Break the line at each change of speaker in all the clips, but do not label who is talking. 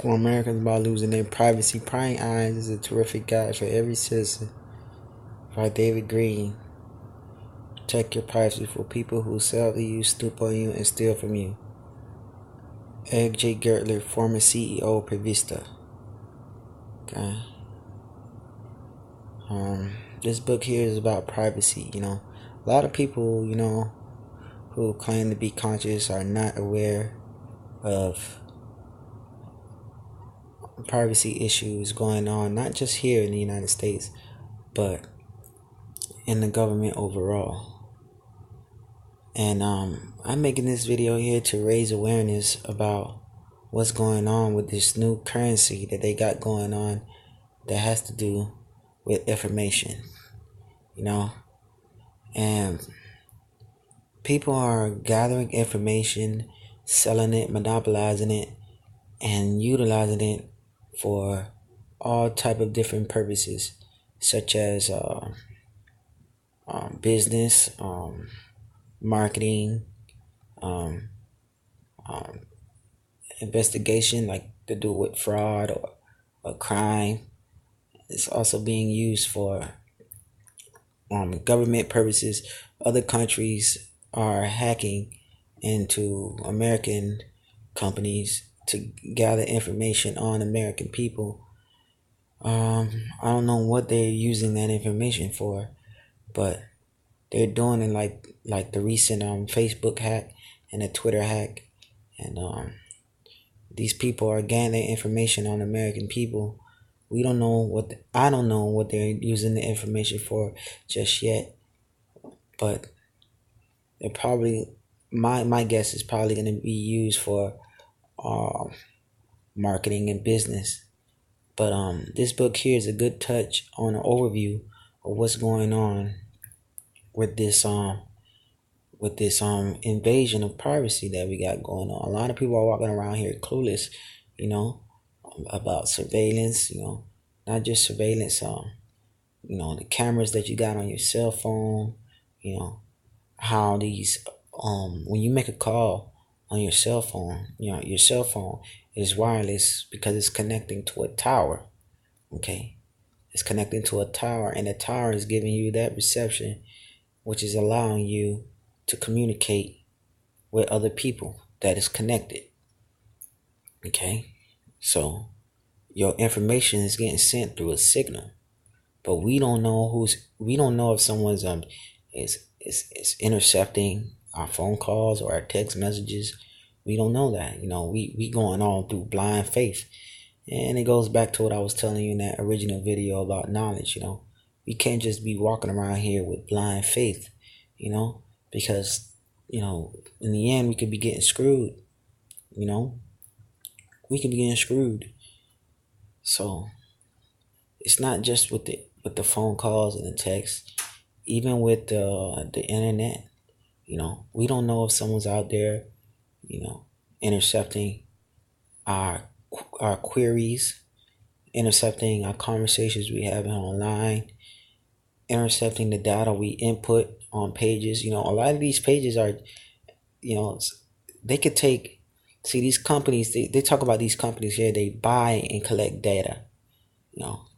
For Americans about losing their privacy. Prying Eyes is a terrific guide for every citizen. By David Green. Protect your privacy for people who sell to you, stoop on you, and steal from you. Eric J. Gertler, former CEO, Prevista. Okay. This book here is about privacy. A lot of people, who claim to be conscious are not aware of privacy issues going on, not just here in the United States, but in the government overall. And I'm making this video here to raise awareness about what's going on with this new currency that they got going on that has to do with information, and people are gathering information, selling it, monopolizing it, and utilizing it for all type of different purposes, such as business, marketing, investigation, like to do with fraud or crime. It's also being used for government purposes. Other countries are hacking into American companies to gather information on American people. I don't know what they're using that information for, but they're doing it like the recent Facebook hack and the Twitter hack, and these people are gathering information on American people. We don't know I don't know what they're using the information for just yet, but they're probably my guess is probably going to be used for marketing and business. But this book here is a good touch on an overview of what's going on with this invasion of privacy that we got going on. A lot of people are walking around here clueless, about surveillance, not just surveillance, the cameras that you got on your cell phone, how these when you make a call on your cell phone, your cell phone is wireless because it's connecting to a tower. Okay, it's connecting to a tower, and the tower is giving you that reception, which is allowing you to communicate with other people that is connected. Okay, so your information is getting sent through a signal, but we don't know if someone's is intercepting our phone calls or our text messages. We don't know that. We going on through blind faith. And it goes back to what I was telling you in that original video about knowledge. We can't just be walking around here with blind faith, because, in the end we could be getting screwed, we could be getting screwed. So it's not just with the phone calls and the text, even with the internet. We don't know if someone's out there, intercepting our queries, intercepting our conversations we have online, intercepting the data we input on pages. A lot of these pages are, they could take, these companies, they talk about these companies here, they buy and collect data.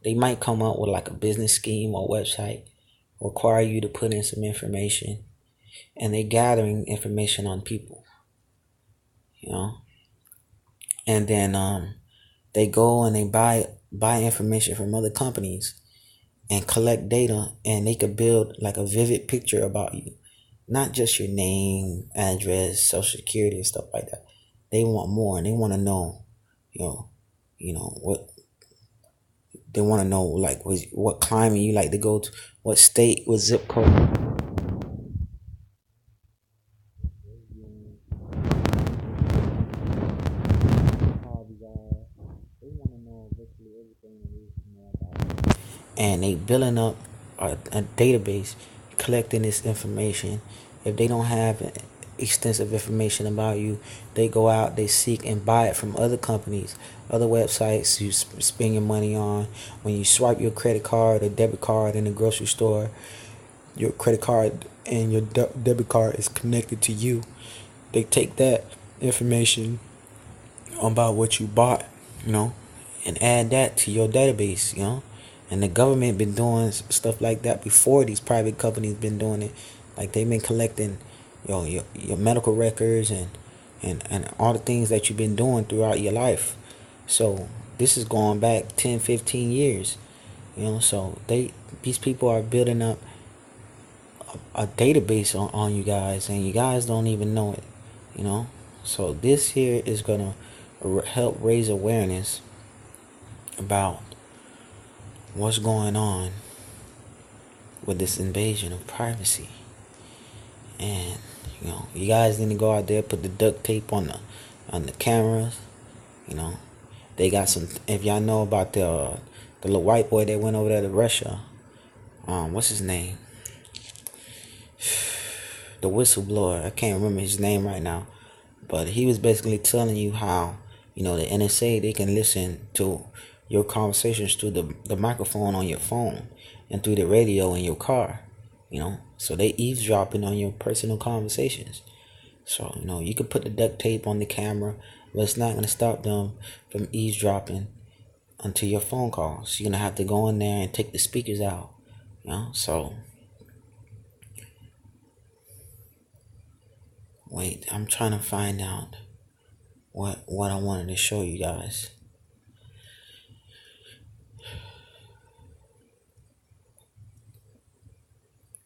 They might come up with like a business scheme or website, require you to put in some information, and they're gathering information on people, and then they go and they buy information from other companies and collect data, and they could build like a vivid picture about you, not just your name, address, social security, and stuff like that. They want more, and they want to know, what they want to know, like what climate you like to go to, what state, what zip code. And they building up a database, collecting this information. If they don't have extensive information about you, they go out, they seek and buy it from other companies, other websites you spend your money on. When you swipe your credit card or debit card in the grocery store, your credit card and your debit card is connected to you. They take that information about what you bought you know, and add that to your database, you know. And the government been doing stuff like that before these private companies been doing it. Like they've been collecting, your medical records and all the things that you've been doing throughout your life. So this is going back 10, 15 years, you know. So these people are building up a database on you guys, and you guys don't even know it, you know. So this here is gonna help raise awareness about what's going on with this invasion of privacy. And you guys need to go out there, put the duct tape on the cameras. You know, they got some. If y'all know about the little white boy that went over there to Russia, what's his name? The whistleblower. I can't remember his name right now, but he was basically telling you how the NSA, they can listen to your conversations through the microphone on your phone and through the radio in your car. So they eavesdropping on your personal conversations. So you could put the duct tape on the camera, but it's not gonna stop them from eavesdropping onto your phone calls. You're gonna have to go in there and take the speakers out. So wait, I'm trying to find out what I wanted to show you guys.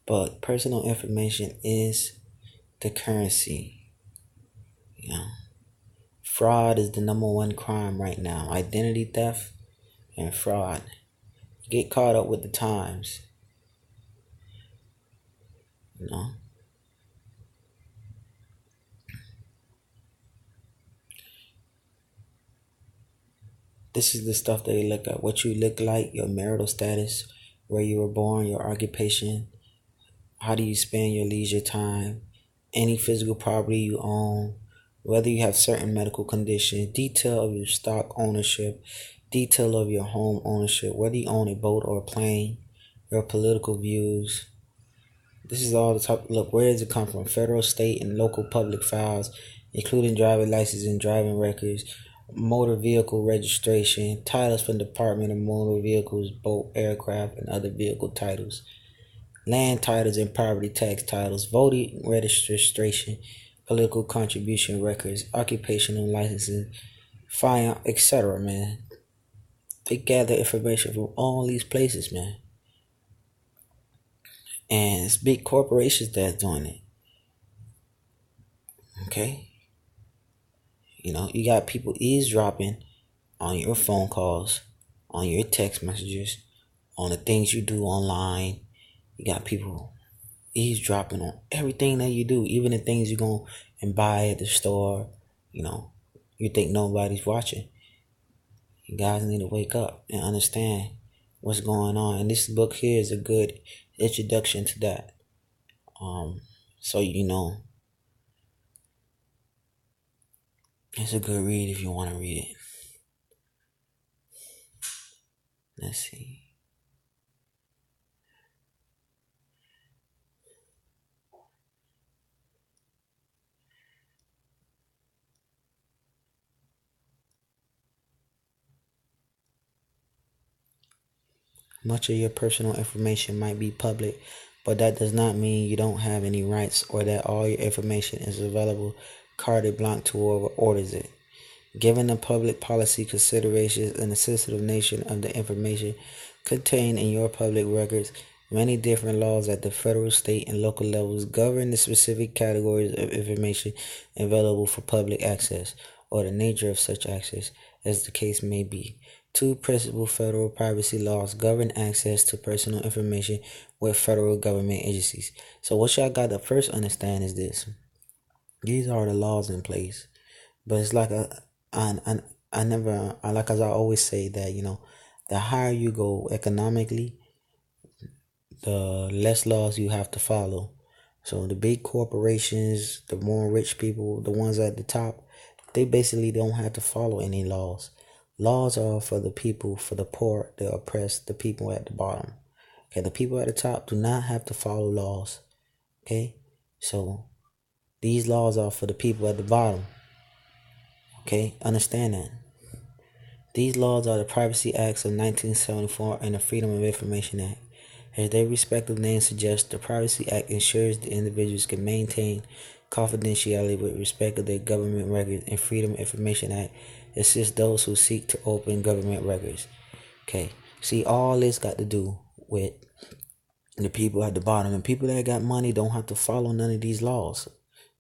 But personal information is the currency. Fraud is the number one crime right now. Identity theft and fraud. Get caught up with the times. This is the stuff they look at. What you look like, your marital status, where you were born, your occupation, how do you spend your leisure time, any physical property you own, whether you have certain medical conditions, detail of your stock ownership, detail of your home ownership, whether you own a boat or a plane, your political views. This is all the top. Look, where does it come from? Federal, state, and local public files, including driver's license and driving records, motor vehicle registration, titles from the Department of Motor Vehicles, boat, aircraft, and other vehicle titles, land titles and property tax titles, voting registration, political contribution records, occupational licenses, fire, etc. Man, they gather information from all these places, man, and it's big corporations that's doing it. Okay, you got people eavesdropping on your phone calls, on your text messages, on the things you do online. You got people eavesdropping on everything that you do, even the things you go and buy at the store. You think nobody's watching. You guys need to wake up and understand what's going on. And this book here is a good introduction to that. So it's a good read if you want to read it. Let's see. Much of your personal information might be public, but that does not mean you don't have any rights or that all your information is available carte blanche to whoever orders it. Given the public policy considerations and the sensitive nature of the information contained in your public records, many different laws at the federal, state, and local levels govern the specific categories of information available for public access, or the nature of such access, as the case may be. Two principal federal privacy laws govern access to personal information with federal government agencies. So what y'all got to first understand is this. These are the laws in place. But it's like I never, like as I always say that, the higher you go economically, the less laws you have to follow. So the big corporations, the more rich people, the ones at the top, they basically don't have to follow any laws. Laws are for the people, for the poor, the oppressed, the people at the bottom. Okay, the people at the top do not have to follow laws. Okay, so these laws are for the people at the bottom. Okay, understand that. These laws are the Privacy Acts of 1974 and the Freedom of Information Act. As their respective names suggest, the Privacy Act ensures that individuals can maintain confidentiality with respect to their government records, and Freedom of Information Act assists those who seek to open government records. Okay, see, all this got to do with the people at the bottom, and people that got money don't have to follow none of these laws.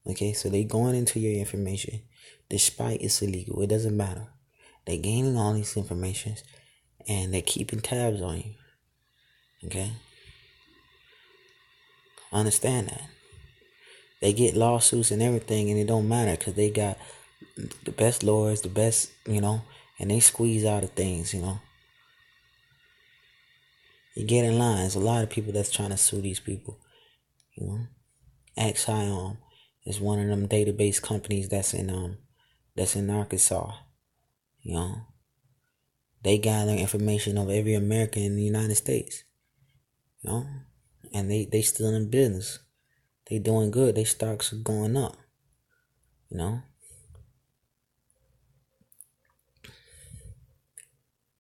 Okay, so they going into your information despite it's illegal. It doesn't matter. They gaining all these informations and they're keeping tabs on you. Okay, understand that. They get lawsuits and everything, and it don't matter because they got the best lawyers, the best, and they squeeze out of things. You get in line. There's a lot of people that's trying to sue these people. Axiom is one of them database companies that's in Arkansas. They gather information of every American in the United States. And they still in business. They doing good. Their stocks are going up.